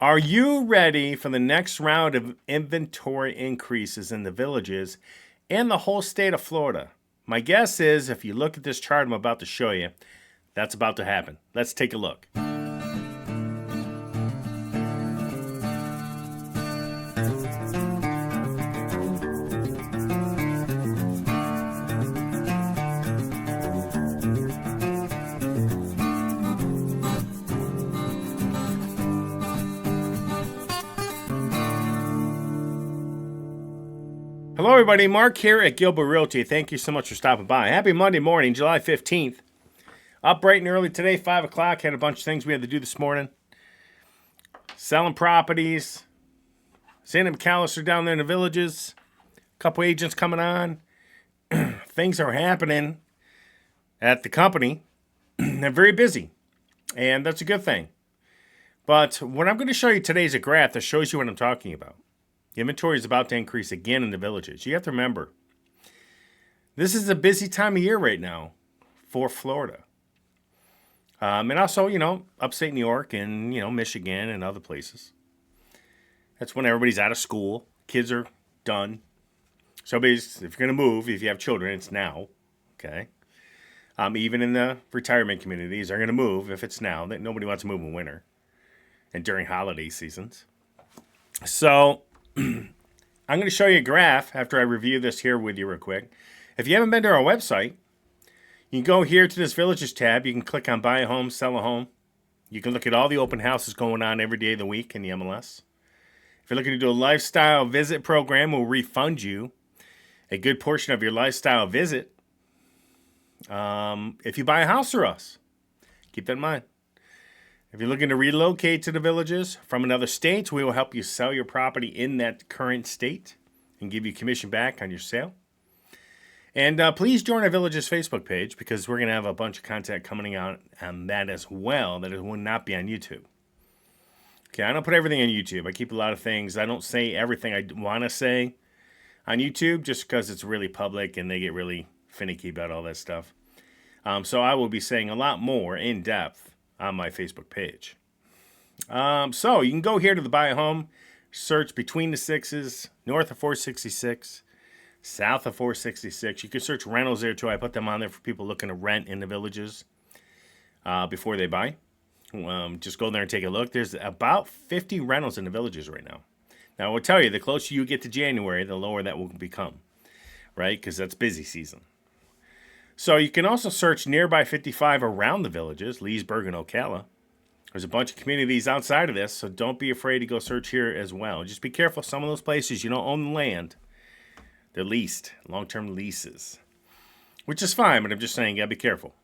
Are you ready for the next round of inventory increases in the villages and the whole state of Florida? My guess is if you look at this chart I'm about to show you, that's about to happen. Let's take a look. Hello, everybody. Mark here at Gilbo Realty. Thank you so much for stopping by. Happy Monday morning, July 15th. Up bright and early today, 5 o'clock. Had a bunch of things we had to do this morning. Selling properties. Sandy McAllister down there in the villages. A couple agents coming on. Things are happening at the company. They're very busy. And that's a good thing. But what I'm going to show you today is a graph that shows you what I'm talking about. The inventory is about to increase again in the villages. You have to remember, this is a busy time of year right now for Florida. And also, upstate New York and, Michigan and other places. That's when everybody's out of school. Kids are done. So if you're going to move, if you have children, it's now. Okay. Even in the retirement communities, they're going to move if it's now. Nobody wants to move in winter and during holiday seasons. So I'm going to show you a graph after I review this here with you real quick. If you haven't been to our website, you can go here to this Villages tab. You can click on Buy a Home, Sell a Home. You can look at all the open houses going on every day of the week in the MLS. If you're looking to do a lifestyle visit program, we'll refund you a good portion of your lifestyle visit if you buy a house through us. Keep that in mind. If you're looking to relocate to the villages from another state, we will help you sell your property in that current state and give you commission back on your sale. And please join our Villages Facebook page because we're going to have a bunch of content coming out on that as well that it will not be on YouTube. Okay, I don't put everything on YouTube. I keep a lot of things. I don't say everything I want to say on YouTube just because it's really public and they get really finicky about all that stuff. So I will be saying a lot more in depth on my Facebook page. So you can go here to the Buy a Home, search between the sixes, north of 466, south of 466. You can search rentals there too. I put them on there for people looking to rent in the villages before they buy. Just go there and take a look. There's about 50 rentals in the villages right now. Now I will tell you, the closer you get to January, the lower that will become, right? Because that's busy season. So you can also search nearby 55 around the villages, Leesburg and Ocala. There's a bunch of communities outside of this, so don't be afraid to go search here as well. Just be careful. Some of those places you don't own the land. They're leased, long-term leases, which is fine, but I'm just saying you got to be careful,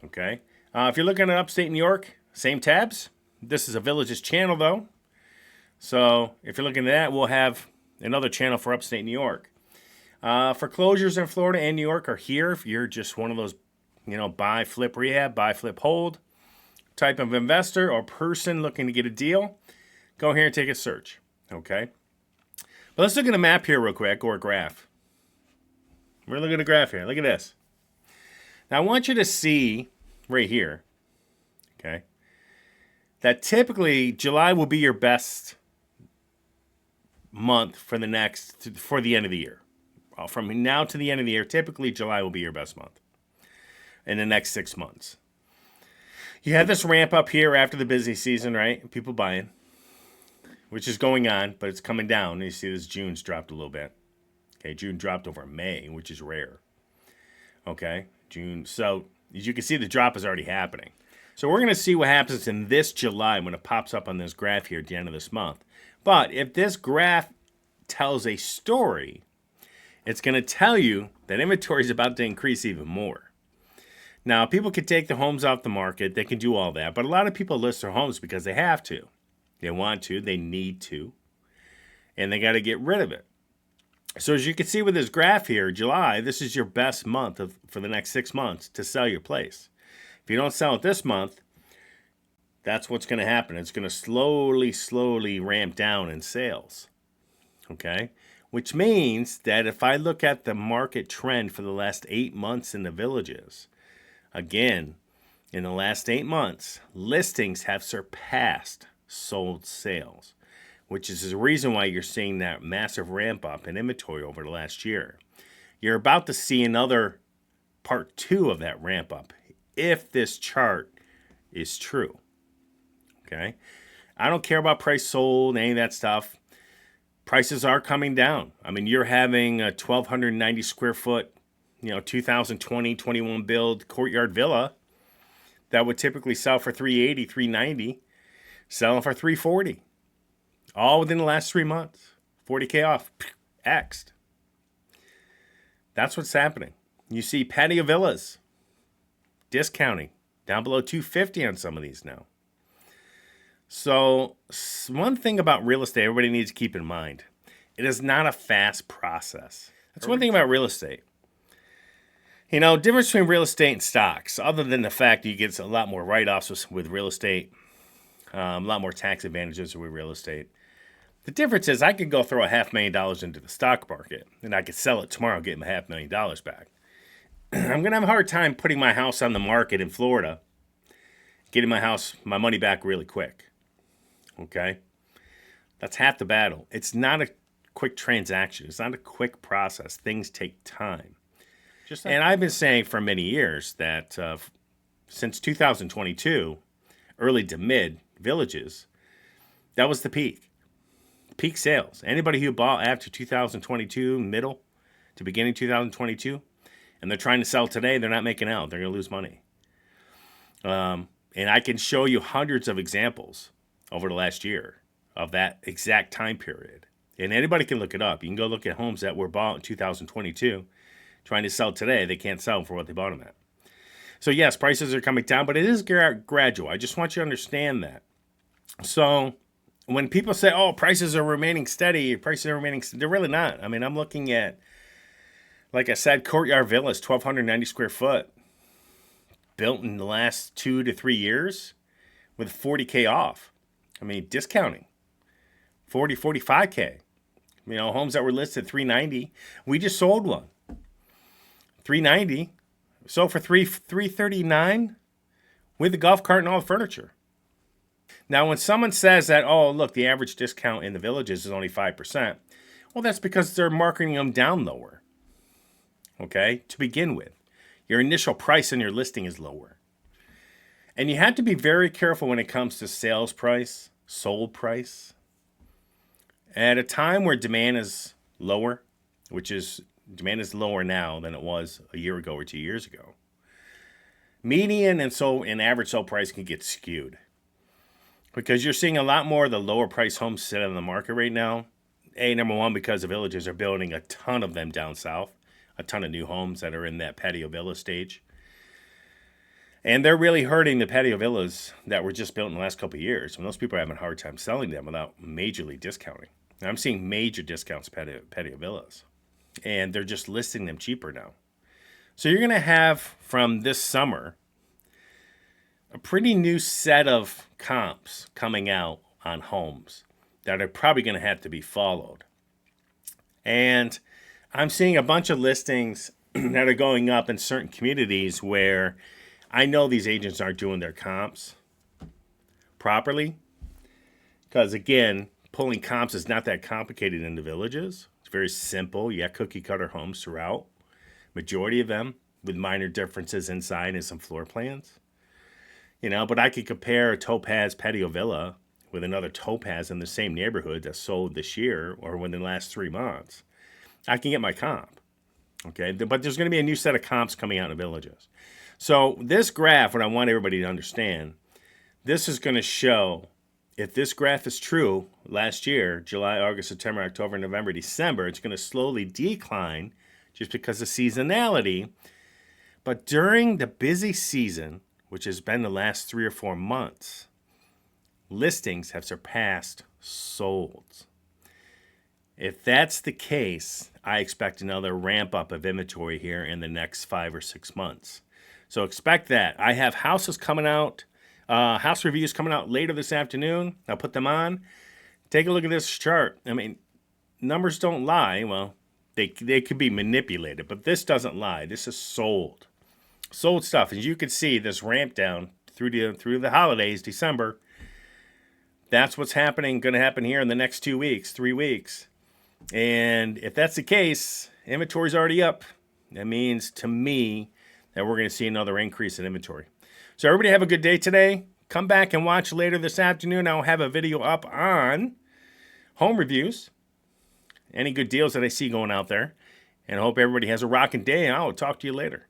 okay? If you're looking at upstate New York, same tabs. This is a Villages channel, though. So if you're looking at that, we'll have another channel for upstate New York. Foreclosures in Florida and New York are here. If you're just one of those, buy, flip, rehab, buy, flip, hold type of investor or person looking to get a deal, go here and take a search, okay? But let's look at a map here real quick, or a graph. We're looking at a graph here. Look at this. Now, I want you to see right here, okay, that typically July will be your best month for the end of the year. From now to the end of the year, typically July will be your best month in the next 6 months. You have this ramp up here after the busy season, right? People buying, which is going on, but it's coming down. You see this June's dropped a little bit. Okay, June dropped over May, which is rare. Okay, June. So as you can see, the drop is already happening. So we're going to see what happens in this July when it pops up on this graph here at the end of this month. But if this graph tells a story, it's going to tell you that inventory is about to increase even more. Now, people can take the homes off the market. They can do all that. But a lot of people list their homes because they have to. They want to. They need to. And they got to get rid of it. So as you can see with this graph here, July, this is your best month for the next 6 months to sell your place. If you don't sell it this month, that's what's going to happen. It's going to slowly ramp down in sales. Okay? Which means that if I look at the market trend for the last 8 months in the villages, again, in the last 8 months, listings have surpassed sold sales, which is the reason why you're seeing that massive ramp up in inventory over the last year. You're about to see another part 2 of that ramp up if this chart is true. Okay? I don't care about price sold, any of that stuff. Prices are coming down. I mean, you're having a 1,290 square foot, 2020, 21 build courtyard villa that would typically sell for 380, 390, selling for 340. All within the last 3 months. 40K off. X'd. That's what's happening. You see patio villas discounting down below 250 on some of these now. So one thing about real estate everybody needs to keep in mind. It is not a fast process. That's one thing about real estate. Difference between real estate and stocks, other than the fact that you get a lot more write-offs with real estate, a lot more tax advantages with real estate. The difference is I could go throw $500,000 into the stock market and I could sell it tomorrow and get my $500,000 back. I'm going to have a hard time putting my house on the market in Florida, getting my money back really quick. Okay? That's half the battle. It's not a quick transaction. It's not a quick process. Things take time. And I've been saying for many years that since 2022, early to mid villages, that was the peak. Peak sales. Anybody who bought after 2022, middle to beginning 2022, and they're trying to sell today, they're not making out. They're going to lose money. And I can show you hundreds of examples over the last year of that exact time period. And anybody can look it up. You can go look at homes that were bought in 2022, trying to sell today. They can't sell them for what they bought them at. So yes, prices are coming down, but it is gradual. I just want you to understand that. So when people say, oh, prices are remaining steady, they're really not. I mean, I'm looking at, like I said, courtyard villas, 1,290 square foot, built in the last 2 to 3 years with 40K off. I mean, discounting, 40, 45K. Homes that were listed 390. We just sold one, 390. Sold for 339 with the golf cart and all the furniture. Now, when someone says that, oh, look, the average discount in the villages is only 5%, well, that's because they're marketing them down lower. Okay, to begin with. Your initial price in your listing is lower. And you have to be very careful when it comes to sales price, sold price. At a time where demand is lower, demand is lower now than it was a year ago or 2 years ago. Median and average sold price can get skewed because you're seeing a lot more of the lower price homes sit on the market right now. Number one, because the villages are building a ton of them down south, a ton of new homes that are in that patio villa stage. And they're really hurting the patio villas that were just built in the last couple of years. And those people are having a hard time selling them without majorly discounting. And I'm seeing major discounts patio villas. And they're just listing them cheaper now. So you're going to have, from this summer, a pretty new set of comps coming out on homes that are probably going to have to be followed. And I'm seeing a bunch of listings that are going up in certain communities where I know these agents aren't doing their comps properly. Because, again, pulling comps is not that complicated in the villages. It's very simple. You have cookie cutter homes throughout. Majority of them with minor differences inside and some floor plans. But I could compare a Topaz patio villa with another Topaz in the same neighborhood that sold this year or within the last 3 months. I can get my comp. Okay, but there's going to be a new set of comps coming out in the villages. So this graph, what I want everybody to understand, this is going to show, if this graph is true, last year, July, August, September, October, November, December, it's going to slowly decline just because of seasonality. But during the busy season, which has been the last 3 or 4 months, listings have surpassed solds. If that's the case, I expect another ramp up of inventory here in the next 5 or 6 months. So expect that. I have houses coming out, house reviews coming out later this afternoon. I'll put them on. Take a look at this chart. I mean, numbers don't lie. Well, they could be manipulated, but this doesn't lie. This is sold. Sold stuff. As you can see, this ramp down through the holidays, December, That's what's going to happen here in the next 2 weeks, 3 weeks. And if that's the case, inventory's already up. That means to me that we're going to see another increase in inventory. So everybody have a good day today. Come back and watch later this afternoon. I'll have a video up on home reviews, any good deals that I see going out there. And I hope everybody has a rocking day. I'll talk to you later.